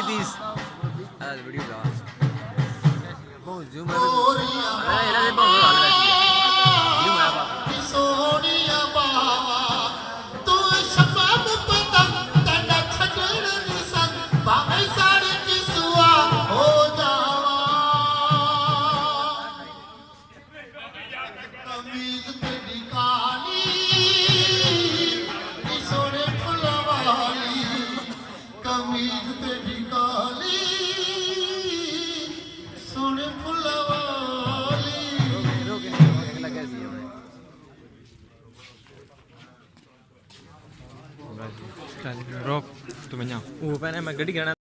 ਕੀਤੀ ਵੀਡੀਓ ਦਾ ਬਹੁਤ ਜ਼ੂਮ ਇਹਨਾਂ ਦੇ ਬਹੁਤ ਲੱਗ ਰਿਹਾ ਸੀ ਜ਼ੂਮ ਆ ਬਾ ਸੋਹਣੀਆਂ ਬਾਵਾ ਤੂੰ ਸ਼ਬਦ ਪਤਾ ਤੈਨੂੰ ਛੱਡਣ ਨਹੀਂ ਸਕ ਭਾਵੇਂ ਸਾੜੀ ਕਿਸੂਆ ਹੋ ਜਾਵਾ ਕਮੀਜ਼ ਤੇਰੀ ਕਾਲੀ ਨੀ ਸੋਹਣੇ ਫੁੱਲਾਂ ਵਾਲੀ ਕਮੀਜ਼ ਤੇਰੀ ਕਾਲੀ ਸੋਹਣੇ ਫੁੱਲਾਂ ਵਾਲੀ ਲੱਗਿਆ ਸੀ ਚੱਲ ਰੋਕ ਤੂੰ ਮੈਂ ਉਹ ਪਹਿਲੇ ਮੈਂ ਗੱਡੀ ਕਹਿਣਾ